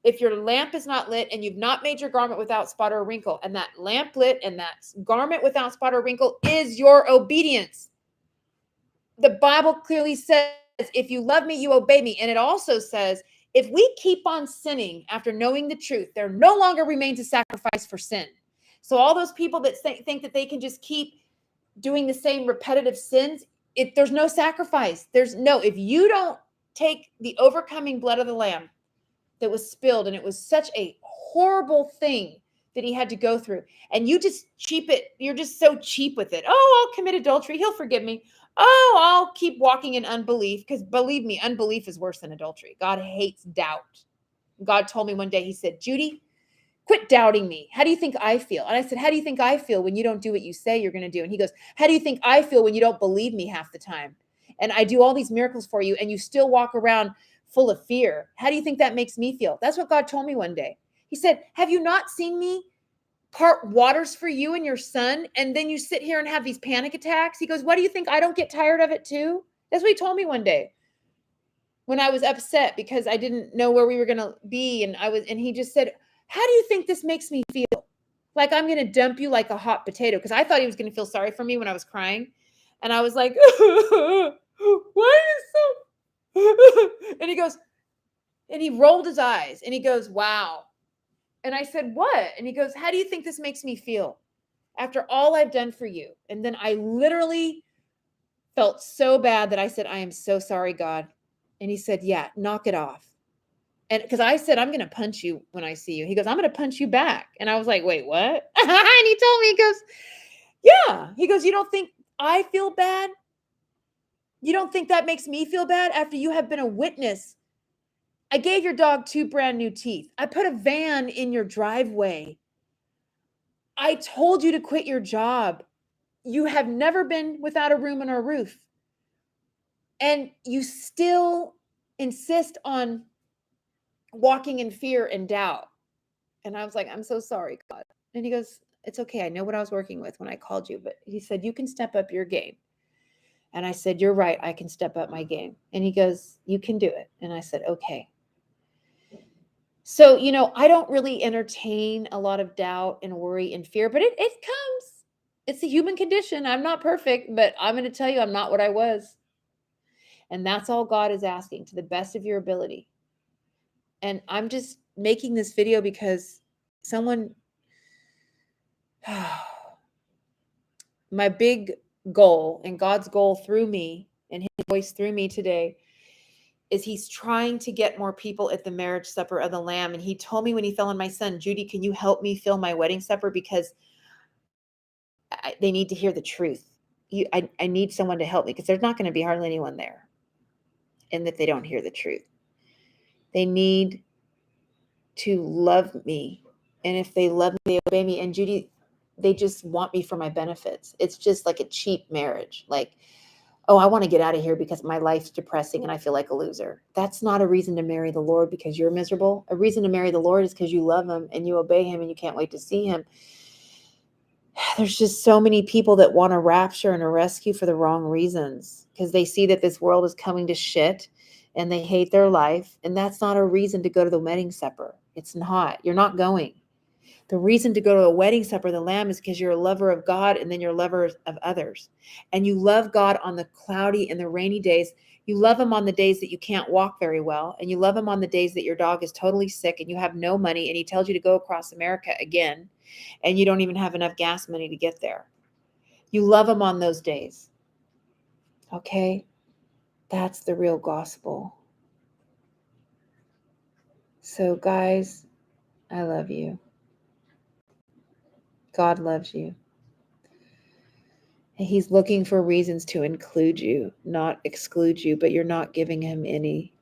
if your lamp is not lit and you've not made your garment without spot or wrinkle. And that lamp lit and that garment without spot or wrinkle is your obedience. The Bible clearly says, if you love me, you obey me. And it also says, if we keep on sinning after knowing the truth, there no longer remains a sacrifice for sin. So all those people that think that they can just keep doing the same repetitive sins, there's no sacrifice. If you don't take the overcoming blood of the Lamb that was spilled, and it was such a horrible thing that he had to go through, and you just cheap it, you're just so cheap with it. Oh, I'll commit adultery. He'll forgive me. Oh, I'll keep walking in unbelief, because believe me, unbelief is worse than adultery. God hates doubt. God told me one day, he said, Judy, quit doubting me. How do you think I feel? And I said, how do you think I feel when you don't do what you say you're going to do? And he goes, how do you think I feel when you don't believe me half the time? And I do all these miracles for you and you still walk around full of fear. How do you think that makes me feel? That's what God told me one day. He said, have you not seen me part waters for you and your son? And then you sit here and have these panic attacks. He goes, what do you think? I don't get tired of it too? That's what he told me one day when I was upset because I didn't know where we were going to be. And he just said, how do you think this makes me feel? Like I'm going to dump you like a hot potato. Because I thought he was going to feel sorry for me when I was crying. And I was like, why are you so... And he goes, and he rolled his eyes and he goes, wow. And I said, what? And he goes, how do you think this makes me feel after all I've done for you? And then I literally felt so bad that I said, I am so sorry, God. And he said, yeah, knock it off. And because I said, I'm going to punch you when I see you. He goes, I'm going to punch you back. And I was like, wait, what? And he told me, he goes, yeah. He goes, you don't think I feel bad? You don't think that makes me feel bad after you have been a witness? I gave your dog 2 brand new teeth. I put a van in your driveway. I told you to quit your job. You have never been without a room and a roof. And you still insist on walking in fear and doubt. And I was like, I'm so sorry, God. And he goes, it's okay. I know what I was working with when I called you. But he said, you can step up your game. And I said, you're right. I can step up my game. And he goes, you can do it. And I said, okay. So, I don't really entertain a lot of doubt and worry and fear, but it comes. It's a human condition. I'm not perfect, but I'm going to tell you, I'm not what I was. And that's all God is asking, to the best of your ability. And I'm just making this video because my big goal and God's goal through me and his voice through me today is he's trying to get more people at the marriage supper of the Lamb. And he told me when he fell on my son, Judy, can you help me fill my wedding supper? Because they need to hear the truth. I need someone to help me, because there's not going to be hardly anyone there. And that they don't hear the truth. They need to love me. And if they love me, they obey me. And Judy, they just want me for my benefits. It's just like a cheap marriage. Like, oh, I want to get out of here because my life's depressing and I feel like a loser. That's not a reason to marry the Lord because you're miserable. A reason to marry the Lord is because you love him and you obey him and you can't wait to see him. There's just so many people that want a rapture and a rescue for the wrong reasons, because they see that this world is coming to shit and they hate their life. And that's not a reason to go to the wedding supper. It's not. You're not going. The reason to go to a wedding supper of the Lamb is because you're a lover of God, and then you're a lover of others. And you love God on the cloudy and the rainy days. You love him on the days that you can't walk very well. And you love him on the days that your dog is totally sick and you have no money and he tells you to go across America again and you don't even have enough gas money to get there. You love him on those days. Okay? That's the real gospel. So guys, I love you. God loves you. And he's looking for reasons to include you, not exclude you, but you're not giving him any.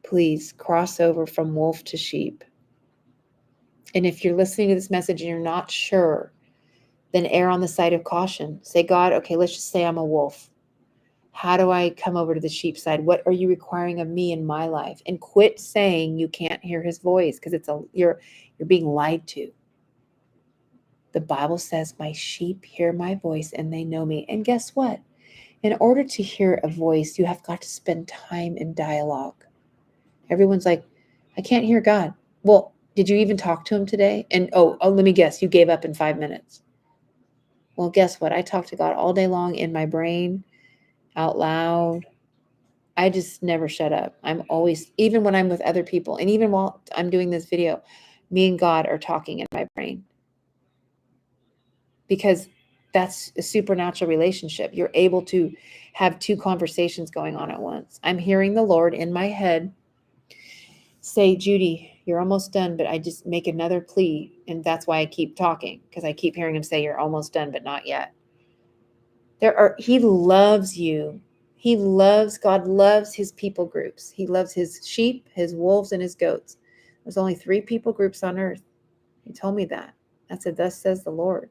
Please cross over from wolf to sheep. And if you're listening to this message and you're not sure, then err on the side of caution. Say, God, okay, let's just say I'm a wolf. How do I come over to the sheep side? What are you requiring of me in my life? And quit saying you can't hear his voice, because you're being lied to. The Bible says, my sheep hear my voice and they know me. And guess what? In order to hear a voice, you have got to spend time in dialogue. Everyone's like, I can't hear God. Well, did you even talk to him today? And oh, let me guess, you gave up in 5 minutes. Well, guess what? I talk to God all day long in my brain, out loud. I just never shut up. I'm always, even when I'm with other people, and even while I'm doing this video, me and God are talking in my brain. Because that's a supernatural relationship. You're able to have two conversations going on at once. I'm hearing the Lord in my head say, Judy, you're almost done, but I just make another plea. And that's why I keep talking, because I keep hearing him say, you're almost done, but not yet. He loves you. God loves his people groups. He loves his sheep, his wolves, and his goats. There's only 3 people groups on earth. He told me that. I said, thus says the Lord.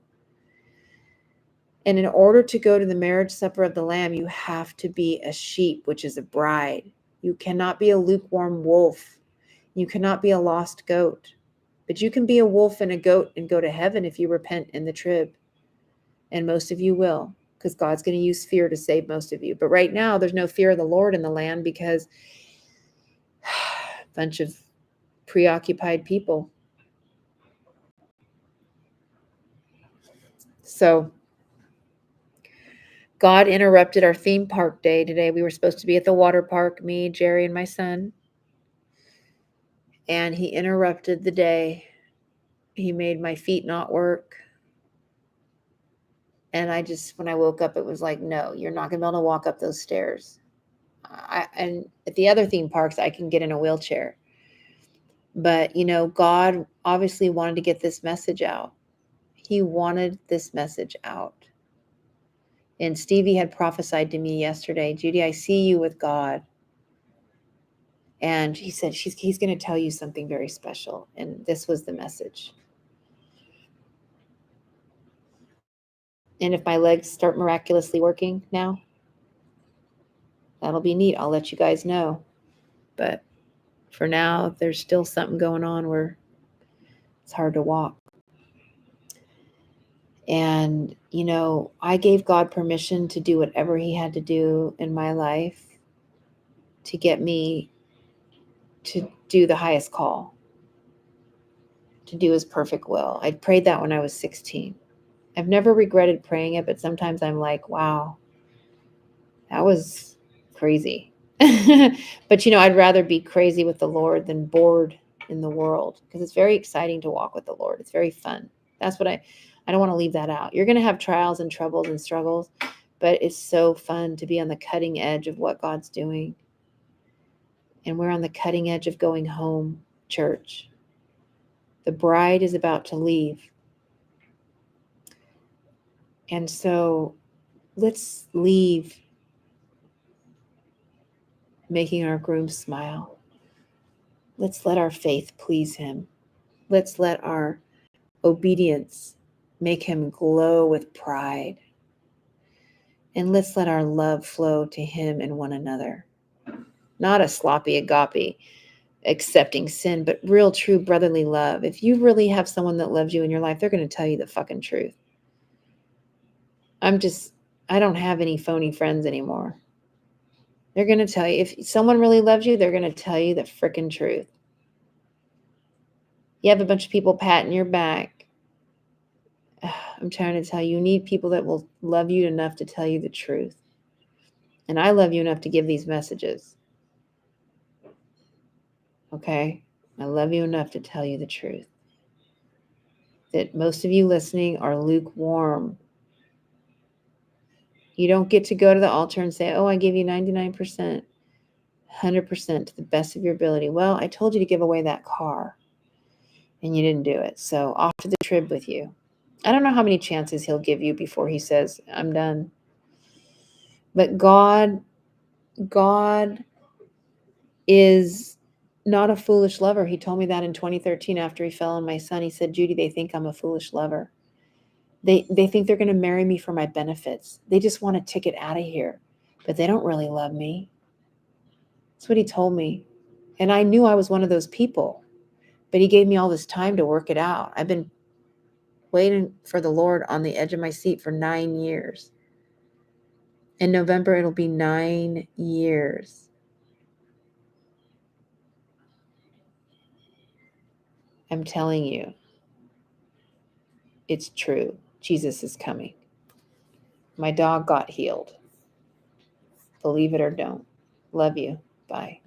And in order to go to the marriage supper of the Lamb, you have to be a sheep, which is a bride. You cannot be a lukewarm wolf. You cannot be a lost goat. But you can be a wolf and a goat and go to heaven if you repent in the trib. And most of you will, because God's going to use fear to save most of you. But right now, there's no fear of the Lord in the land, because a bunch of preoccupied people. So God interrupted our theme park day today. We were supposed to be at the water park, me, Jerry, and my son. And he interrupted the day. He made my feet not work. And when I woke up, it was like, no, you're not going to be able to walk up those stairs. And at the other theme parks, I can get in a wheelchair. But, God obviously wanted to get this message out. He wanted this message out. And Stevie had prophesied to me yesterday, Judy, I see you with God. And he said, he's going to tell you something very special. And this was the message. And if my legs start miraculously working now, that'll be neat. I'll let you guys know. But for now, there's still something going on where it's hard to walk. And, I gave God permission to do whatever he had to do in my life to get me to do the highest call, to do his perfect will. I prayed that when I was 16. I've never regretted praying it, but sometimes I'm like, wow, that was crazy. But, I'd rather be crazy with the Lord than bored in the world, because it's very exciting to walk with the Lord. It's very fun. That's what I don't want to leave that out. You're going to have trials and troubles and struggles, but it's so fun to be on the cutting edge of what God's doing. And we're on the cutting edge of going home, church. The bride is about to leave. And so let's leave making our groom smile. Let's let our faith please him. Let's let our obedience make him glow with pride. And let's let our love flow to him and one another. Not a sloppy agape, accepting sin, but real, true brotherly love. If you really have someone that loves you in your life, they're going to tell you the fucking truth. I don't have any phony friends anymore. They're going to tell you, if someone really loves you, they're going to tell you the frickin' truth. You have a bunch of people patting your back. I'm trying to tell you, you need people that will love you enough to tell you the truth. And I love you enough to give these messages. Okay? I love you enough to tell you the truth. That most of you listening are lukewarm. You don't get to go to the altar and say, oh, I gave you 99%, 100% to the best of your ability. Well, I told you to give away that car and you didn't do it. So off to the trib with you. I don't know how many chances he'll give you before he says, I'm done. But God is not a foolish lover. He told me that in 2013 after he fell on my son. He said, Judy, they think I'm a foolish lover. They think they're going to marry me for my benefits. They just want a ticket out of here, but they don't really love me. That's what he told me. And I knew I was one of those people, but he gave me all this time to work it out. I've been waiting for the Lord on the edge of my seat for 9 years. In November, it'll be 9 years. I'm telling you, it's true. Jesus is coming. My dog got healed. Believe it or don't. Love you. Bye.